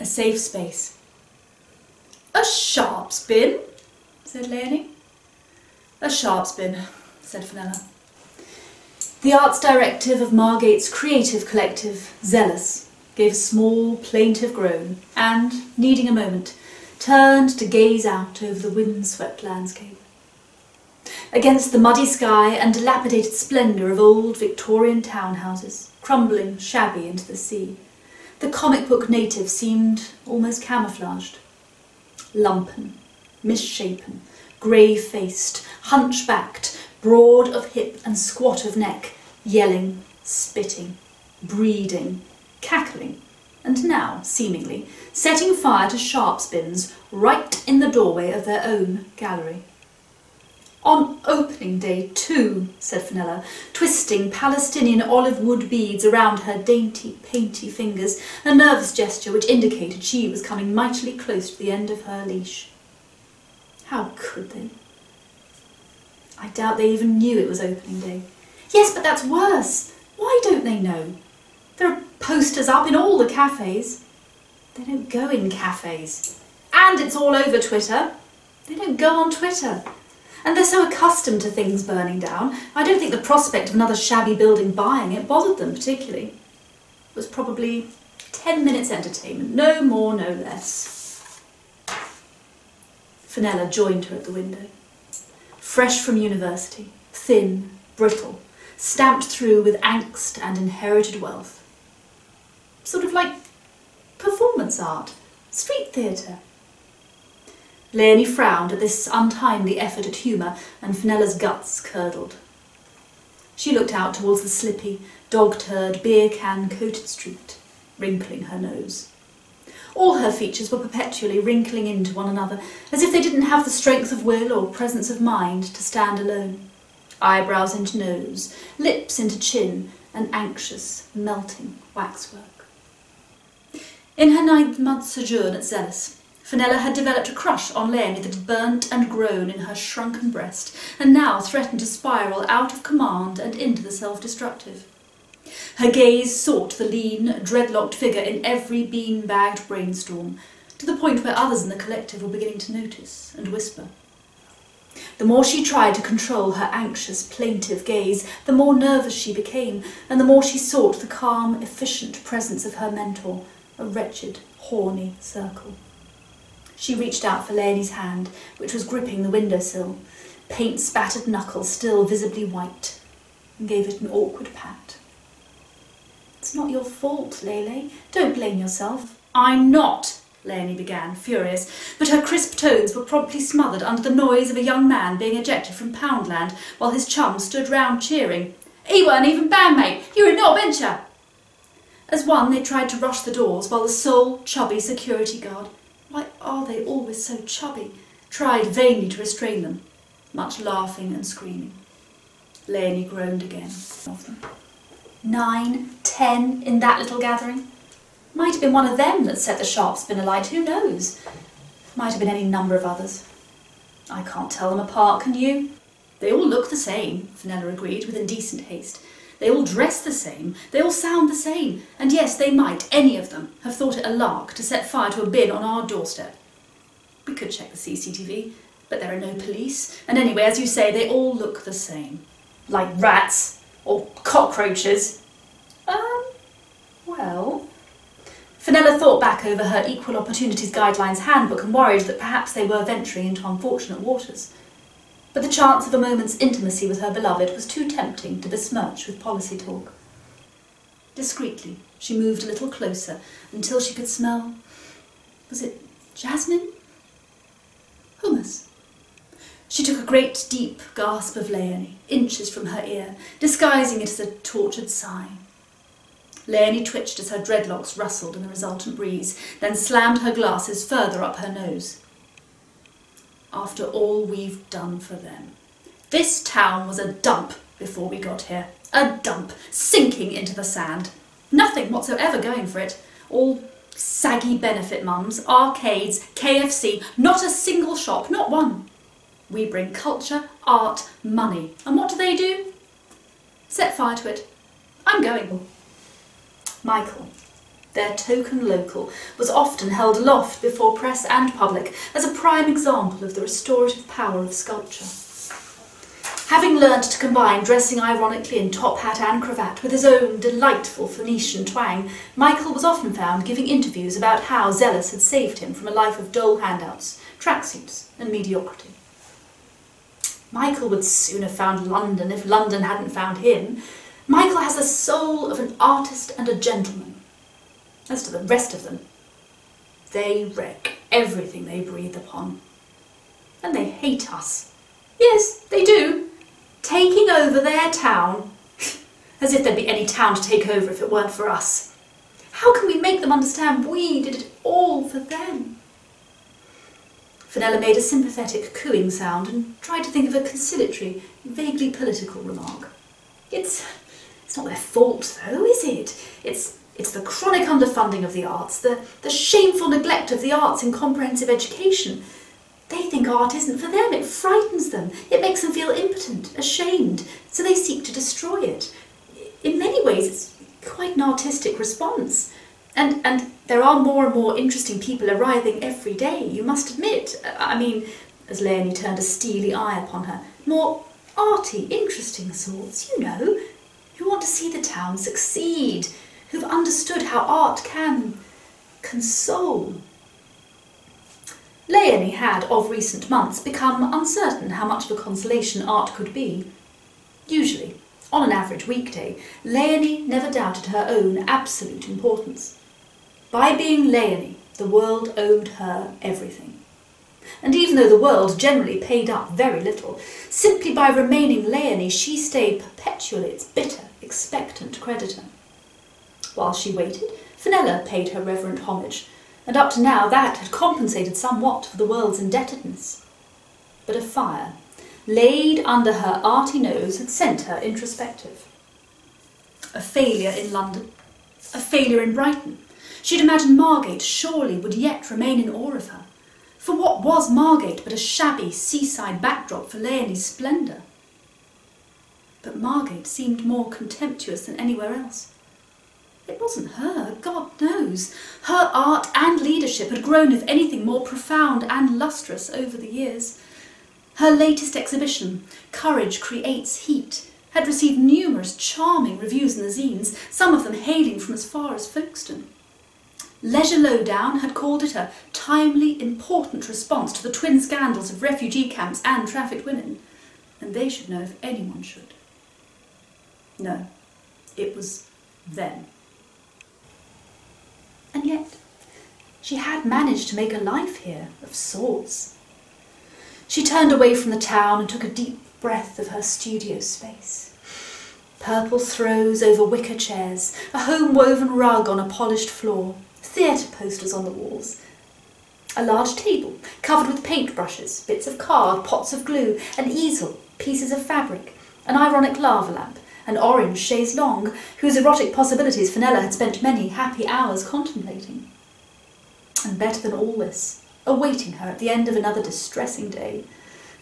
A safe space. "A sharps bin?" said Leonie. "A sharps bin," said Fenella. The arts directive of Margate's creative collective, Zealous, gave a small, plaintive groan and, needing a moment, turned to gaze out over the wind-swept landscape. Against the muddy sky and dilapidated splendour of old Victorian townhouses, crumbling shabby into the sea, the comic book native seemed almost camouflaged. Lumpen, misshapen, grey-faced, hunchbacked, broad of hip and squat of neck, yelling, spitting, breeding, cackling, and now, seemingly, setting fire to sharps bins right in the doorway of their own gallery. "On opening day too," said Fenella, twisting Palestinian olive wood beads around her dainty, painty fingers, a nervous gesture which indicated she was coming mightily close to the end of her leash. How could they? I doubt they even knew it was opening day. Yes, but that's worse. Why don't they know? There are posters up in all the cafes. They don't go in cafes. And it's all over Twitter. They don't go on Twitter. And they're so accustomed to things burning down, I don't think the prospect of another shabby building buying it bothered them particularly. It was probably 10 minutes entertainment, no more, no less. Fenella joined her at the window. Fresh from university, thin, brittle, stamped through with angst and inherited wealth. Sort of like performance art, street theatre. Leonie frowned at this untimely effort at humour, and Fenella's guts curdled. She looked out towards the slippy, dog-turd, beer-can-coated street, wrinkling her nose. All her features were perpetually wrinkling into one another, as if they didn't have the strength of will or presence of mind to stand alone. Eyebrows into nose, lips into chin, and anxious, melting waxwork. In her 9th-month sojourn at Zealous, Fenella had developed a crush on Leonie that had burnt and grown in her shrunken breast, and now threatened to spiral out of command and into the self-destructive. Her gaze sought the lean, dreadlocked figure in every bean-bagged brainstorm, to the point where others in the collective were beginning to notice and whisper. The more she tried to control her anxious, plaintive gaze, the more nervous she became, and the more she sought the calm, efficient presence of her mentor, a wretched, horny circle. She reached out for Leonie's hand, which was gripping the windowsill, paint-spattered knuckles still visibly white, and gave it an awkward pat. "It's not your fault, Lele. Don't blame yourself." "I'm not," Leonie began, furious, but her crisp tones were promptly smothered under the noise of a young man being ejected from Poundland, while his chums stood round cheering. "He weren't even bandmate. You're a not venture." As one, they tried to rush the doors, while the sole, chubby security guard, why are they always so chubby, tried vainly to restrain them, much laughing and screaming. Leonie groaned again. 9, 10 in that little gathering. Might have been one of them that set the sharps bin alight, who knows? Might have been any number of others. I can't tell them apart, can you? They all look the same, Fenella agreed with indecent haste. They all dress the same, they all sound the same, and yes, they might, any of them, have thought it a lark to set fire to a bin on our doorstep. We could check the CCTV, but there are no police, and anyway, as you say, they all look the same. Like rats, or cockroaches. Well... Fenella thought back over her Equal Opportunities Guidelines handbook and worried that perhaps they were venturing into unfortunate waters. But the chance of a moment's intimacy with her beloved was too tempting to besmirch with policy talk. Discreetly, she moved a little closer until she could smell... was it jasmine? Hummus. She took a great deep gasp of Leonie, inches from her ear, disguising it as a tortured sigh. Leonie twitched as her dreadlocks rustled in the resultant breeze, then slammed her glasses further up her nose. After all we've done for them. This town was a dump before we got here. A dump, sinking into the sand. Nothing whatsoever going for it. All saggy benefit mums, arcades, KFC, not a single shop, not one. We bring culture, art, money. And what do? Set fire to it. I'm going. Michael, their token local, was often held aloft before press and public as a prime example of the restorative power of sculpture. Having learnt to combine dressing ironically in top hat and cravat with his own delightful Phoenician twang, Michael was often found giving interviews about how Zealous had saved him from a life of dole handouts, tracksuits and mediocrity. Michael would soon have found London if London hadn't found him. Michael has the soul of an artist and a gentleman. As to the rest of them, they wreck everything they breathe upon. And they hate us. Yes, they do. Taking over their town. As if there'd be any town to take over if it weren't for us. How can we make them understand we did it all for them? Fenella made a sympathetic cooing sound and tried to think of a conciliatory, vaguely political remark. It's not their fault though, is it? It's the chronic underfunding of the arts, the shameful neglect of the arts in comprehensive education. They think art isn't for them, it frightens them, it makes them feel impotent, ashamed, so they seek to destroy it. In many ways it's quite an artistic response. And there are more and more interesting people arriving every day, you must admit. I mean, as Leonie turned a steely eye upon her, more arty, interesting sorts, you know, who want to see the town succeed, who've understood how art can console. Leonie had, of recent months, become uncertain how much of a consolation art could be. Usually, on an average weekday, Leonie never doubted her own absolute importance. By being Leonie, the world owed her everything. And even though the world generally paid up very little, simply by remaining Leonie she stayed perpetually its bitter, expectant creditor. While she waited, Fenella paid her reverent homage, and up to now that had compensated somewhat for the world's indebtedness. But a fire, laid under her arty nose, had sent her introspective. A failure in London, a failure in Brighton. She'd imagined Margate surely would yet remain in awe of her. For what was Margate but a shabby seaside backdrop for Leonie's splendour? But Margate seemed more contemptuous than anywhere else. It wasn't her, God knows. Her art and leadership had grown, if anything, more profound and lustrous over the years. Her latest exhibition, Courage Creates Heat, had received numerous charming reviews in the zines, some of them hailing from as far as Folkestone. Leisure Lowdown had called it a timely, important response to the twin scandals of refugee camps and trafficked women, and they should know if anyone should. No, it was them. And yet, she had managed to make a life here, of sorts. She turned away from the town and took a deep breath of her studio space. Purple throws over wicker chairs, a home-woven rug on a polished floor, theatre posters on the walls. A large table, covered with paintbrushes, bits of card, pots of glue, an easel, pieces of fabric, an ironic lava lamp, an orange chaise longue, whose erotic possibilities Fenella had spent many happy hours contemplating. And better than all this, awaiting her at the end of another distressing day,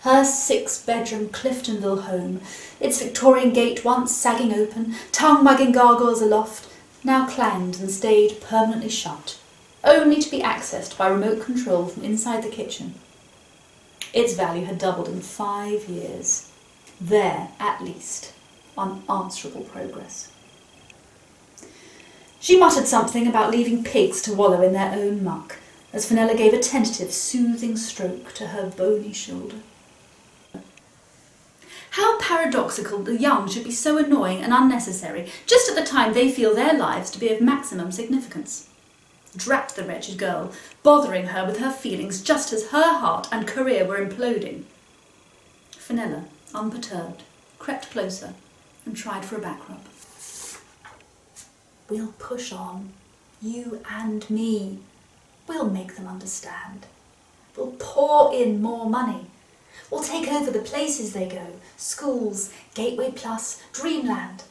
her 6-bedroom Cliftonville home, its Victorian gate once sagging open, tongue-wagging gargoyles aloft, now clanged and stayed permanently shut, only to be accessed by remote control from inside the kitchen. Its value had doubled in 5 years. There, at least, unanswerable progress. She muttered something about leaving pigs to wallow in their own muck, as Fenella gave a tentative, soothing stroke to her bony shoulder. How paradoxical the young should be so annoying and unnecessary, just at the time they feel their lives to be of maximum significance. Drat the wretched girl, bothering her with her feelings just as her heart and career were imploding. Fenella, unperturbed, crept closer and tried for a back rub. We'll push on, you and me. We'll make them understand. We'll pour in more money. We'll take over the places they go, schools, Gateway Plus, Dreamland.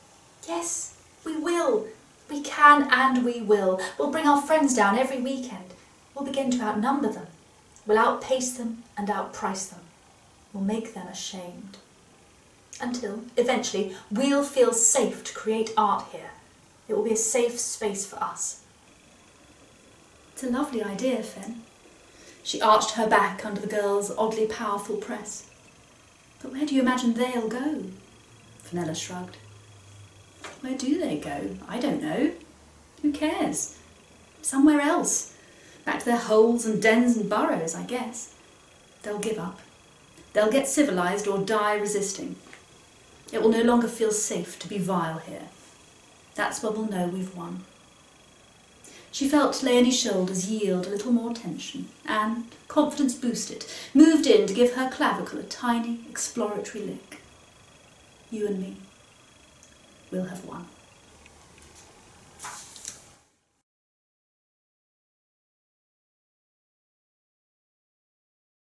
Yes, we will. We can and we will. We'll bring our friends down every weekend. We'll begin to outnumber them. We'll outpace them and outprice them. We'll make them ashamed. Until, eventually, we'll feel safe to create art here. It will be a safe space for us. It's a lovely idea, Fen. She arched her back under the girl's oddly powerful press. But where do you imagine they'll go? Fenella shrugged. Where do they go? I don't know. Who cares? Somewhere else. Back to their holes and dens and burrows, I guess. They'll give up. They'll get civilised or die resisting. It will no longer feel safe to be vile here. That's when we'll know we've won. She felt Leonie's shoulders yield a little more tension and, confidence boosted, moved in to give her clavicle a tiny exploratory lick. You and me, we'll have won.